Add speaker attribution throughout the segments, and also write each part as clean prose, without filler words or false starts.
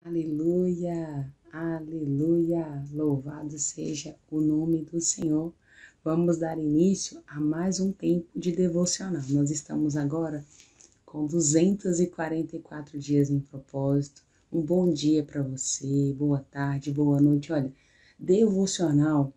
Speaker 1: Aleluia, aleluia, louvado seja o nome do Senhor. Vamos dar início a mais um tempo de devocional. Nós estamos agora com 244 dias em propósito. Um bom dia para você, boa tarde, boa noite. Olha, devocional,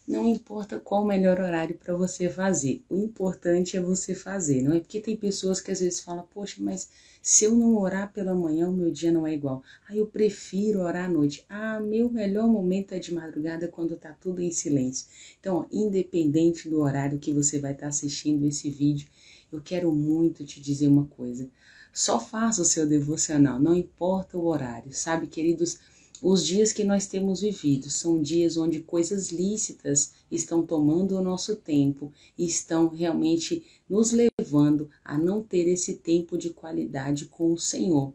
Speaker 1: não importa qual o melhor horário para você fazer, o importante é você fazer, não é? Porque tem pessoas que às vezes falam, poxa, mas se eu não orar pela manhã, o meu dia não é igual. Ah, eu prefiro orar à noite. Ah, meu melhor momento é de madrugada quando tá tudo em silêncio. Então, ó, independente do horário que você vai estar assistindo esse vídeo, eu quero muito te dizer uma coisa. Só faça o seu devocional, não importa o horário, sabe, queridos? Os dias que nós temos vivido são dias onde coisas lícitas estão tomando o nosso tempo e estão realmente nos levando a não ter esse tempo de qualidade com o Senhor.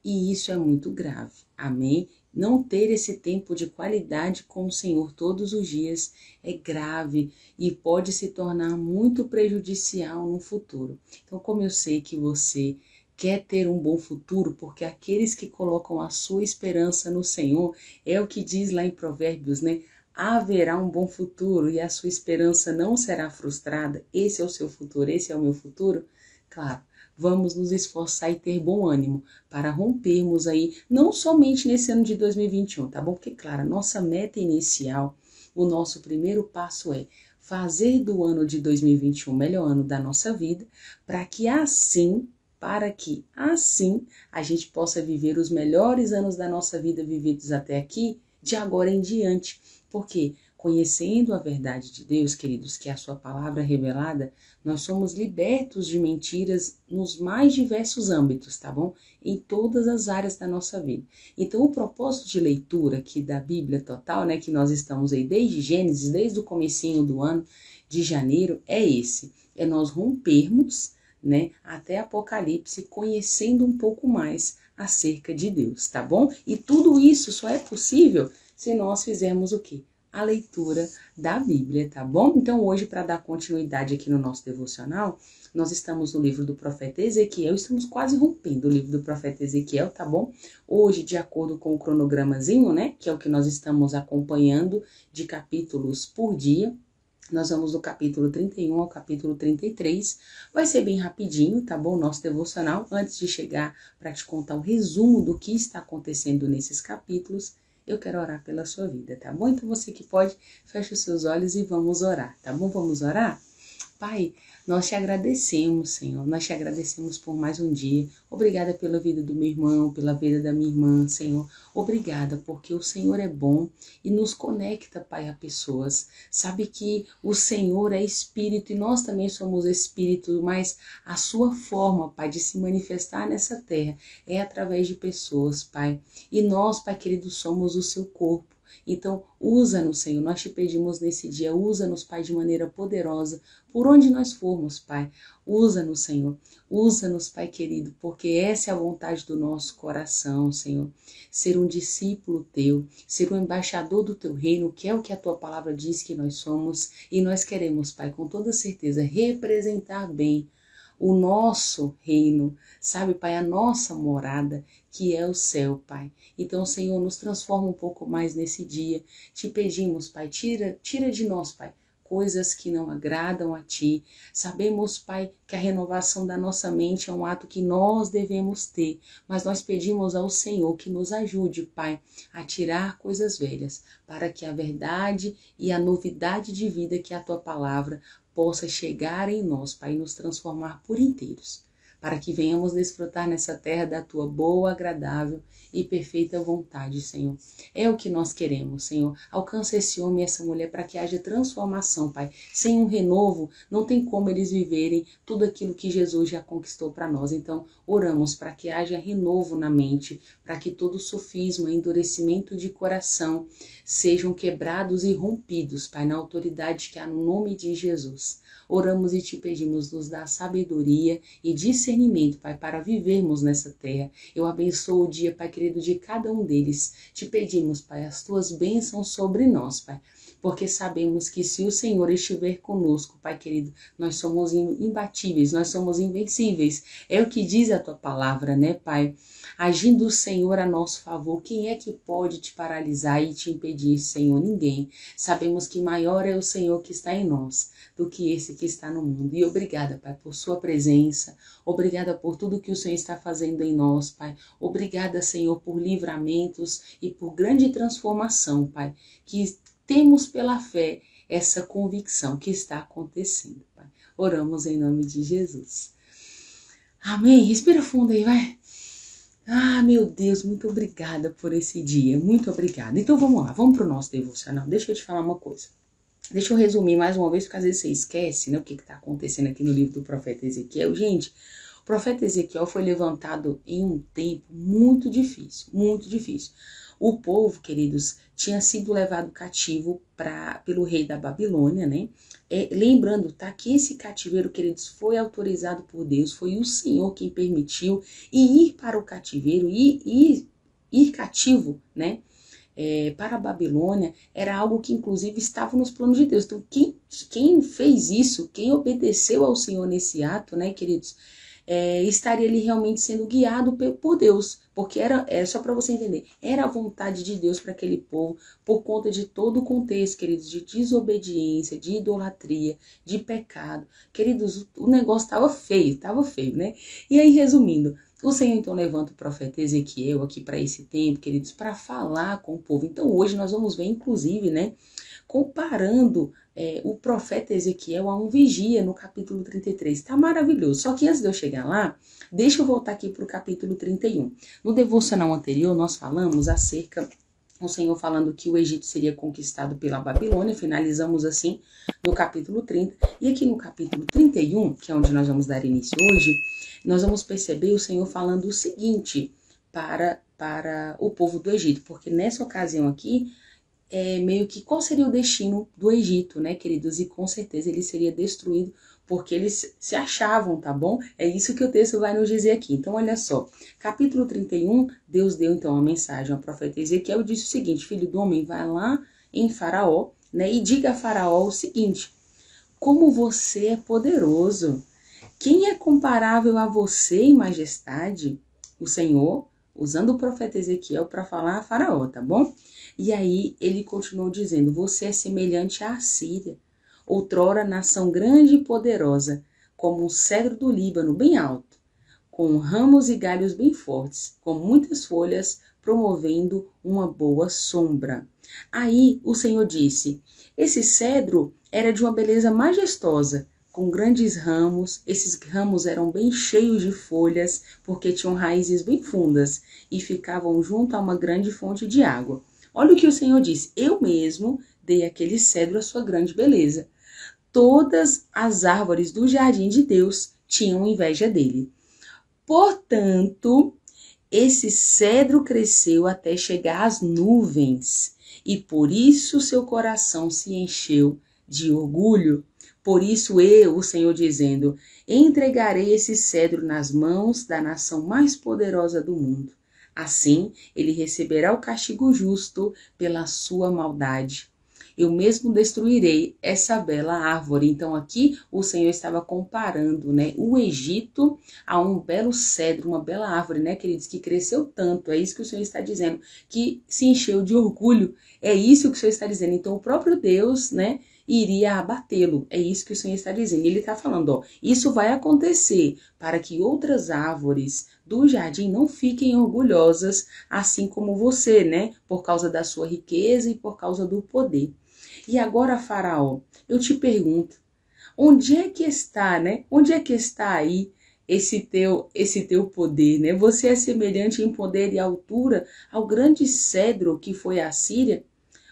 Speaker 1: E isso é muito grave, amém? Não ter esse tempo de qualidade com o Senhor todos os dias é grave e pode se tornar muito prejudicial no futuro. Então, como eu sei que você quer ter um bom futuro, porque aqueles que colocam a sua esperança no Senhor, é o que diz lá em Provérbios, né? Haverá um bom futuro e a sua esperança não será frustrada. Esse é o seu futuro, esse é o meu futuro. Claro, vamos nos esforçar e ter bom ânimo para rompermos aí, não somente nesse ano de 2021, tá bom? Porque, claro, a nossa meta inicial, o nosso primeiro passo é fazer do ano de 2021 o melhor ano da nossa vida, para que assim a gente possa viver os melhores anos da nossa vida vividos até aqui, de agora em diante. Porque conhecendo a verdade de Deus, queridos, que é a sua palavra revelada, nós somos libertos de mentiras nos mais diversos âmbitos, tá bom? Em todas as áreas da nossa vida. Então, o propósito de leitura aqui da Bíblia total, né, que nós estamos aí desde Gênesis, desde o comecinho do ano de janeiro, é esse. É nós rompermos, né, até Apocalipse, conhecendo um pouco mais acerca de Deus, tá bom? E tudo isso só é possível se nós fizermos o quê? A leitura da Bíblia, tá bom? Então hoje, para dar continuidade aqui no nosso devocional, nós estamos no livro do profeta Ezequiel, estamos quase rompendo o livro do profeta Ezequiel, tá bom? Hoje, de acordo com o cronogramazinho, né, que é o que nós estamos acompanhando de capítulos por dia, nós vamos do capítulo 31 ao capítulo 33. Vai ser bem rapidinho, tá bom? Nosso devocional. Antes de chegar para te contar o resumo do que está acontecendo nesses capítulos, eu quero orar pela sua vida, tá bom? Então você que pode, fecha os seus olhos e vamos orar, tá bom? Vamos orar? Pai, nós te agradecemos, Senhor, nós te agradecemos por mais um dia. Obrigada pela vida do meu irmão, pela vida da minha irmã, Senhor. Obrigada porque o Senhor é bom e nos conecta, Pai, a pessoas. Sabe que o Senhor é Espírito e nós também somos Espírito, mas a sua forma, Pai, de se manifestar nessa terra é através de pessoas, Pai. E nós, Pai querido, somos o seu corpo. Então, usa-nos, Senhor, nós te pedimos nesse dia, usa-nos, Pai, de maneira poderosa, por onde nós formos, Pai. Usa-nos, Senhor, usa-nos, Pai querido, porque essa é a vontade do nosso coração, Senhor. Ser um discípulo teu, ser um embaixador do teu reino, que é o que a tua palavra diz que nós somos, e nós queremos, Pai, com toda certeza, representar bem o nosso reino, sabe, Pai, a nossa morada, que é o céu, Pai. Então, Senhor, nos transforma um pouco mais nesse dia. Te pedimos, Pai, tira de nós, Pai, coisas que não agradam a Ti. Sabemos, Pai, que a renovação da nossa mente é um ato que nós devemos ter, mas nós pedimos ao Senhor que nos ajude, Pai, a tirar coisas velhas, para que a verdade e a novidade de vida que é a Tua palavra possa chegar em nós, Pai, e nos transformar por inteiros, para que venhamos desfrutar nessa terra da Tua boa, agradável e perfeita vontade, Senhor. É o que nós queremos, Senhor. Alcança esse homem e essa mulher para que haja transformação, Pai. Sem um renovo, não tem como eles viverem tudo aquilo que Jesus já conquistou para nós. Então, oramos para que haja renovo na mente, para que todo sofisma, endurecimento de coração sejam quebrados e rompidos, Pai, na autoridade que há no nome de Jesus. Oramos e te pedimos, nos dá sabedoria e discernimento, Pai, para vivermos nessa terra. Eu abençoo o dia, Pai querido, de cada um deles. Te pedimos, Pai, as tuas bênçãos sobre nós, Pai, porque sabemos que se o Senhor estiver conosco, Pai querido, nós somos imbatíveis, nós somos invencíveis. É o que diz a tua palavra, né, Pai? Agindo o Senhor a nosso favor, quem é que pode te paralisar e te impedir, Senhor? Ninguém. Sabemos que maior é o Senhor que está em nós do que esse que está no mundo. E obrigada, Pai, por sua presença. Obrigada por tudo que o Senhor está fazendo em nós, Pai. Obrigada, Senhor, por livramentos e por grande transformação, Pai, que temos pela fé essa convicção que está acontecendo, Pai. Oramos em nome de Jesus. Amém. Respira fundo aí, vai. Ah, meu Deus, muito obrigada por esse dia. Muito obrigada. Então vamos lá, vamos para o nosso devocional. Deixa eu te falar uma coisa. Deixa eu resumir mais uma vez, porque às vezes você esquece, né, o que está acontecendo aqui no livro do profeta Ezequiel. Gente, o profeta Ezequiel foi levantado em um tempo muito difícil, muito difícil. O povo, queridos, tinha sido levado cativo pelo rei da Babilônia, né? Lembrando, tá, que esse cativeiro, queridos, foi autorizado por Deus, foi o Senhor quem permitiu, e ir para o cativeiro, ir cativo, né? Para a Babilônia, era algo que inclusive estava nos planos de Deus. Então, quem fez isso, quem obedeceu ao Senhor nesse ato, né, queridos, estaria ali realmente sendo guiado por Deus, porque era só para você entender, era a vontade de Deus para aquele povo, por conta de todo o contexto, queridos, de desobediência, de idolatria, de pecado. Queridos, o negócio estava feio, né? E aí, resumindo, o Senhor então levanta o profeta Ezequiel aqui para esse tempo, queridos, para falar com o povo. Então hoje nós vamos ver, inclusive, né, comparando o profeta Ezequiel a um vigia no capítulo 33. Tá maravilhoso. Só que antes de eu chegar lá, deixa eu voltar aqui para o capítulo 31. No devocional anterior nós falamos acerca, o Senhor falando que o Egito seria conquistado pela Babilônia, finalizamos assim no capítulo 30. E aqui no capítulo 31, que é onde nós vamos dar início hoje, nós vamos perceber o Senhor falando o seguinte para o povo do Egito, porque nessa ocasião aqui, meio que qual seria o destino do Egito, né, queridos? E com certeza ele seria destruído porque eles se achavam, tá bom? É isso que o texto vai nos dizer aqui. Então, olha só, capítulo 31, Deus deu então uma mensagem ao profeta Ezequiel e disse o seguinte: filho do homem, vai lá em Faraó, né, e diga a Faraó o seguinte: como você é poderoso, quem é comparável a você em majestade? O Senhor, usando o profeta Ezequiel para falar a Faraó, tá bom? E aí ele continuou dizendo: você é semelhante à Assíria, outrora nação grande e poderosa, como um cedro do Líbano bem alto, com ramos e galhos bem fortes, com muitas folhas, promovendo uma boa sombra. Aí o Senhor disse: esse cedro era de uma beleza majestosa, com grandes ramos. Esses ramos eram bem cheios de folhas, porque tinham raízes bem fundas e ficavam junto a uma grande fonte de água. Olha o que o Senhor disse: eu mesmo dei àquele cedro a sua grande beleza. Todas as árvores do jardim de Deus tinham inveja dele. Portanto, esse cedro cresceu até chegar às nuvens, e por isso seu coração se encheu de orgulho. Por isso eu, o Senhor, dizendo: entregarei esse cedro nas mãos da nação mais poderosa do mundo. Assim, ele receberá o castigo justo pela sua maldade. Eu mesmo destruirei essa bela árvore. Então aqui o Senhor estava comparando, né, o Egito a um belo cedro, uma bela árvore, né, queridos, que cresceu tanto. É isso que o Senhor está dizendo, que se encheu de orgulho. É isso que o Senhor está dizendo. Então o próprio Deus, né, iria abatê-lo. É isso que o Senhor está dizendo. Ele está falando, ó, isso vai acontecer para que outras árvores do jardim não fiquem orgulhosas, assim como você, né, por causa da sua riqueza e por causa do poder. E agora, Faraó, eu te pergunto, onde é que está, né? Onde é que está aí esse teu poder, né? Você é semelhante em poder e altura ao grande cedro que foi a Síria?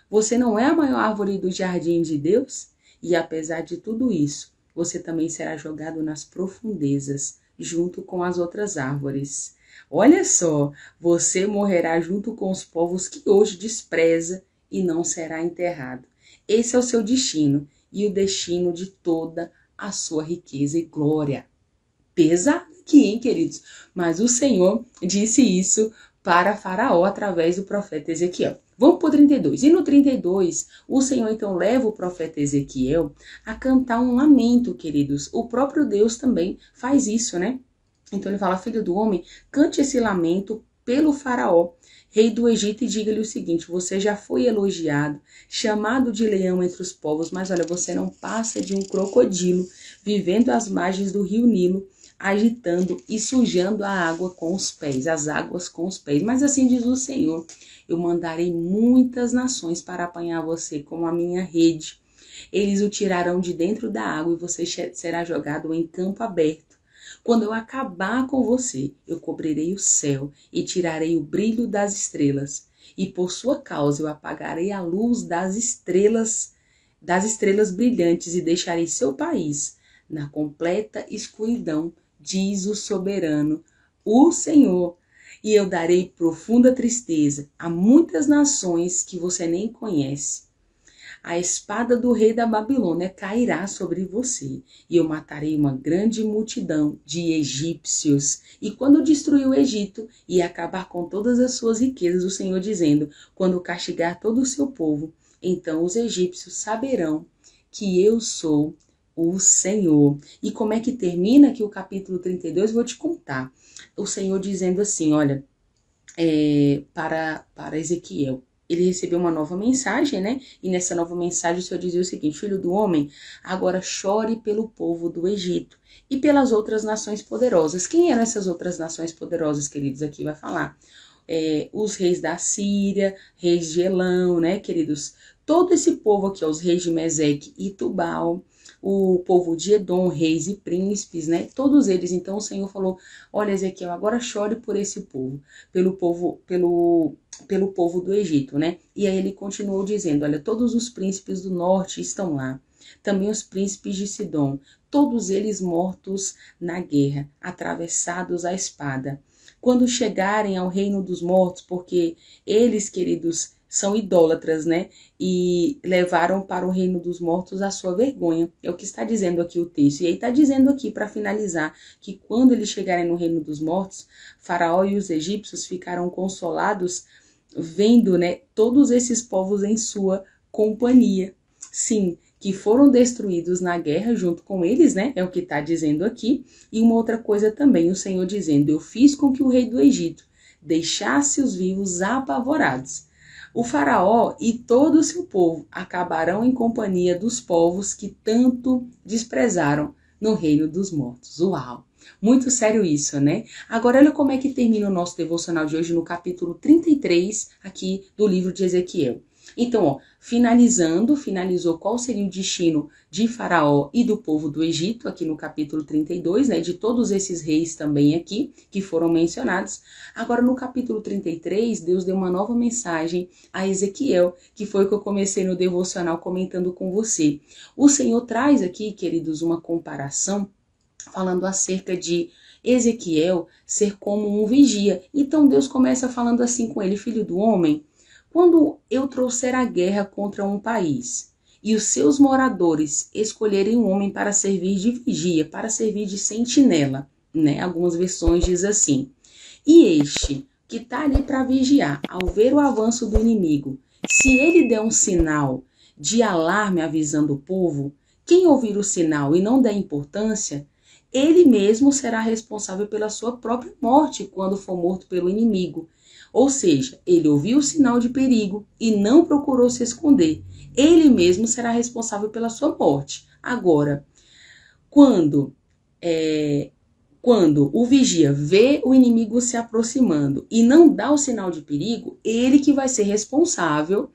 Speaker 1: Você não é a maior árvore do jardim de Deus? E apesar de tudo isso, você também será jogado nas profundezas, junto com as outras árvores. Olha só, você morrerá junto com os povos que hoje despreza e não será enterrado. Esse é o seu destino e o destino de toda a sua riqueza e glória. Pesado aqui, hein, queridos? Mas o Senhor disse isso para Faraó através do profeta Ezequiel. Vamos para o 32. E no 32, o Senhor então leva o profeta Ezequiel a cantar um lamento, queridos. O próprio Deus também faz isso, né? Então ele fala: filho do homem, cante esse lamento pelo faraó, rei do Egito, e diga-lhe o seguinte: você já foi elogiado, chamado de leão entre os povos, mas olha, você não passa de um crocodilo, vivendo às margens do rio Nilo, agitando e sujando a água com os pés, as águas com os pés. Mas assim diz o Senhor: eu mandarei muitas nações para apanhar você como a minha rede. Eles o tirarão de dentro da água e você será jogado em campo aberto. Quando eu acabar com você, eu cobrirei o céu e tirarei o brilho das estrelas. E por sua causa eu apagarei a luz das estrelas brilhantes, e deixarei seu país na completa escuridão, diz o soberano, o Senhor. E eu darei profunda tristeza a muitas nações que você nem conhece. A espada do rei da Babilônia cairá sobre você, e eu matarei uma grande multidão de egípcios. E quando destruir o Egito e acabar com todas as suas riquezas, o Senhor dizendo, quando castigar todo o seu povo, então os egípcios saberão que eu sou o Senhor. E como é que termina aqui o capítulo 32? Vou te contar. O Senhor dizendo assim, olha, para Ezequiel. Ele recebeu uma nova mensagem, né? E nessa nova mensagem o Senhor dizia o seguinte: filho do homem, agora chore pelo povo do Egito e pelas outras nações poderosas. Quem eram essas outras nações poderosas, queridos? Aqui vai falar. Os reis da Síria, reis de Elão, né, queridos? Todo esse povo aqui, os reis de Meseque e Tubal, o povo de Edom, reis e príncipes, né? Todos eles. Então o Senhor falou: olha, Ezequiel, agora chore por esse povo, pelo povo do Egito, né? E aí ele continuou dizendo: olha, todos os príncipes do norte estão lá, também os príncipes de Sidom, todos eles mortos na guerra, atravessados à espada. Quando chegarem ao reino dos mortos, porque eles, queridos, são idólatras, né? E levaram para o reino dos mortos a sua vergonha. É o que está dizendo aqui o texto. E aí está dizendo aqui, para finalizar, que quando eles chegarem no reino dos mortos, Faraó e os egípcios ficaram consolados vendo, né, todos esses povos em sua companhia. Sim, que foram destruídos na guerra junto com eles, né? É o que está dizendo aqui. E uma outra coisa também, o Senhor dizendo: eu fiz com que o rei do Egito deixasse os vivos apavorados. O faraó e todo o seu povo acabarão em companhia dos povos que tanto desprezaram no reino dos mortos. Uau! Muito sério isso, né? Agora olha como é que termina o nosso devocional de hoje no capítulo 33 aqui do livro de Ezequiel. Então, ó, finalizou qual seria o destino de Faraó e do povo do Egito, aqui no capítulo 32, né, de todos esses reis também aqui, que foram mencionados. Agora, no capítulo 33, Deus deu uma nova mensagem a Ezequiel, que foi o que eu comecei no devocional comentando com você. O Senhor traz aqui, queridos, uma comparação, falando acerca de Ezequiel ser como um vigia. Então, Deus começa falando assim com ele: filho do homem, quando eu trouxer a guerra contra um país e os seus moradores escolherem um homem para servir de vigia, para servir de sentinela, né? Algumas versões diz assim: e este que está ali para vigiar, ao ver o avanço do inimigo, se ele der um sinal de alarme avisando o povo, quem ouvir o sinal e não der importância, ele mesmo será responsável pela sua própria morte quando for morto pelo inimigo. Ou seja, ele ouviu o sinal de perigo e não procurou se esconder. Ele mesmo será responsável pela sua morte. Agora, quando o vigia vê o inimigo se aproximando e não dá o sinal de perigo, ele que vai ser responsável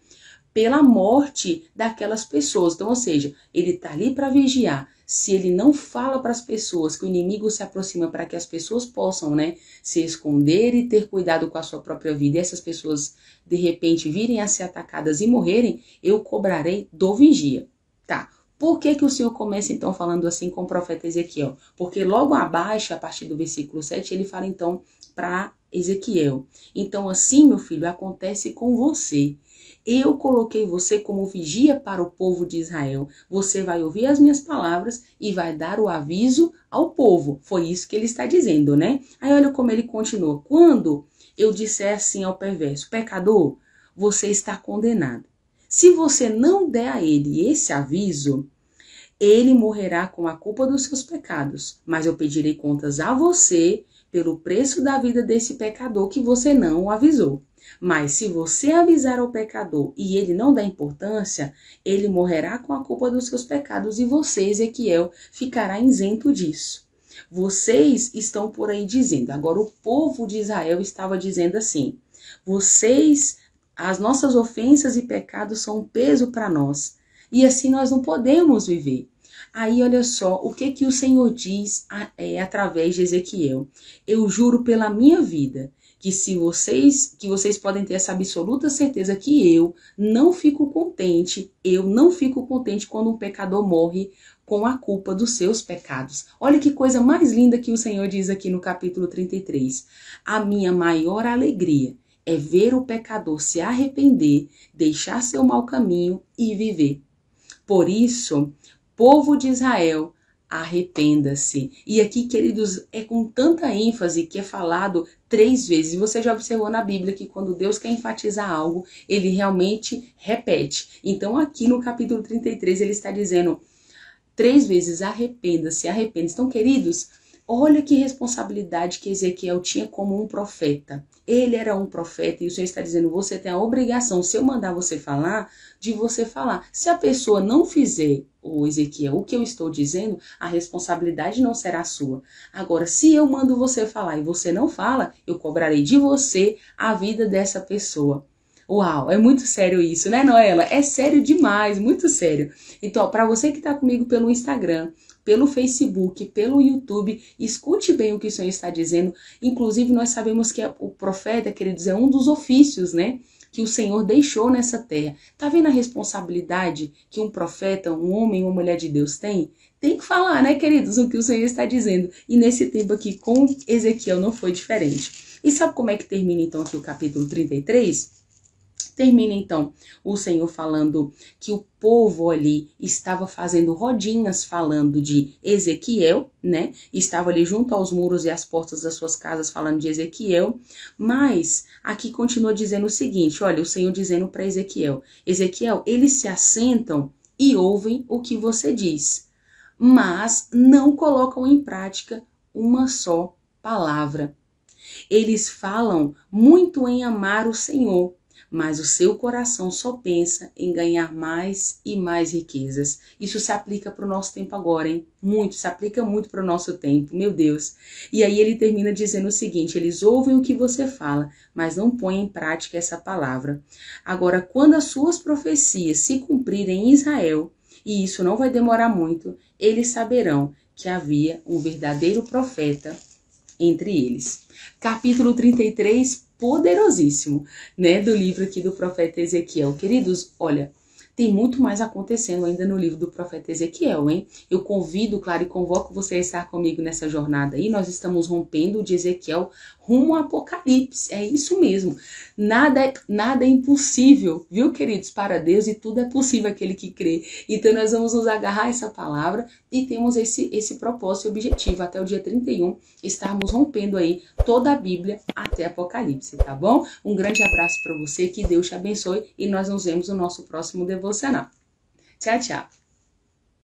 Speaker 1: pela morte daquelas pessoas. Então, ou seja, ele está ali para vigiar. Se ele não fala para as pessoas que o inimigo se aproxima, para que as pessoas possam, né, se esconder e ter cuidado com a sua própria vida, e essas pessoas de repente virem a ser atacadas e morrerem, eu cobrarei do vigia. Tá? Por que o Senhor começa então falando assim com o profeta Ezequiel? Porque logo abaixo, a partir do versículo 7, ele fala então para Ezequiel: então assim, meu filho, acontece com você. Eu coloquei você como vigia para o povo de Israel. Você vai ouvir as minhas palavras e vai dar o aviso ao povo. Foi isso que ele está dizendo, né? Aí olha como ele continua: quando eu disser assim ao perverso: pecador, você está condenado. Se você não der a ele esse aviso, ele morrerá com a culpa dos seus pecados, mas eu pedirei contas a você pelo preço da vida desse pecador que você não o avisou. Mas se você avisar ao pecador e ele não dá importância, ele morrerá com a culpa dos seus pecados e você, Ezequiel, ficará isento disso. Vocês estão por aí dizendo, agora o povo de Israel estava dizendo assim, as nossas ofensas e pecados são um peso para nós, e assim nós não podemos viver. Aí olha só, o que o Senhor diz através de Ezequiel. Eu juro pela minha vida, que vocês podem ter essa absoluta certeza que eu não fico contente quando um pecador morre com a culpa dos seus pecados. Olha que coisa mais linda que o Senhor diz aqui no capítulo 33. A minha maior alegria é ver o pecador se arrepender, deixar seu mau caminho e viver. Por isso, povo de Israel, arrependa-se. E aqui, queridos, é com tanta ênfase que é falado 3 vezes. Você já observou na Bíblia que quando Deus quer enfatizar algo, ele realmente repete. Então, aqui no capítulo 33, ele está dizendo 3 vezes, arrependa-se, arrependa-se. Então, queridos, olha que responsabilidade que Ezequiel tinha como um profeta. Ele era um profeta e o Senhor está dizendo, você tem a obrigação, se eu mandar você falar, de você falar. Se a pessoa não fizer, o Ezequiel, o que eu estou dizendo, a responsabilidade não será sua. Agora, se eu mando você falar e você não fala, eu cobrarei de você a vida dessa pessoa. Uau, é muito sério isso, né, Noela? É sério demais, muito sério. Então, para você que está comigo pelo Instagram, pelo Facebook, pelo YouTube, escute bem o que o Senhor está dizendo. Inclusive, nós sabemos que o profeta, queridos, é um dos ofícios, né, que o Senhor deixou nessa terra. Tá vendo a responsabilidade que um profeta, um homem, uma mulher de Deus tem? Tem que falar, né, queridos, o que o Senhor está dizendo. E nesse tempo aqui com Ezequiel não foi diferente. E sabe como é que termina então aqui o capítulo 33? Termina então o Senhor falando que o povo ali estava fazendo rodinhas falando de Ezequiel, né? Estava ali junto aos muros e às portas das suas casas falando de Ezequiel. Mas aqui continua dizendo o seguinte, olha, o Senhor dizendo para Ezequiel, Ezequiel, eles se assentam e ouvem o que você diz, mas não colocam em prática uma só palavra. Eles falam muito em amar o Senhor, mas o seu coração só pensa em ganhar mais e mais riquezas. Isso se aplica para o nosso tempo agora, hein? Muito, se aplica muito para o nosso tempo, meu Deus. E aí ele termina dizendo o seguinte, eles ouvem o que você fala, mas não põem em prática essa palavra. Agora, quando as suas profecias se cumprirem em Israel, e isso não vai demorar muito, eles saberão que havia um verdadeiro profeta entre eles. Capítulo 33, poderosíssimo, né, do livro aqui do profeta Ezequiel. Queridos, olha, tem muito mais acontecendo ainda no livro do profeta Ezequiel, hein? Eu convido, claro, e convoco você a estar comigo nessa jornada aí. Nós estamos rompendo de Ezequiel rumo ao Apocalipse. É isso mesmo. Nada é impossível, viu, queridos? Para Deus e tudo é possível aquele que crê. Então nós vamos nos agarrar a essa palavra e temos esse propósito e objetivo até o dia 31, estarmos rompendo aí toda a Bíblia até Apocalipse, tá bom? Um grande abraço para você, que Deus te abençoe e nós nos vemos no nosso próximo devocional. Tchau, tchau.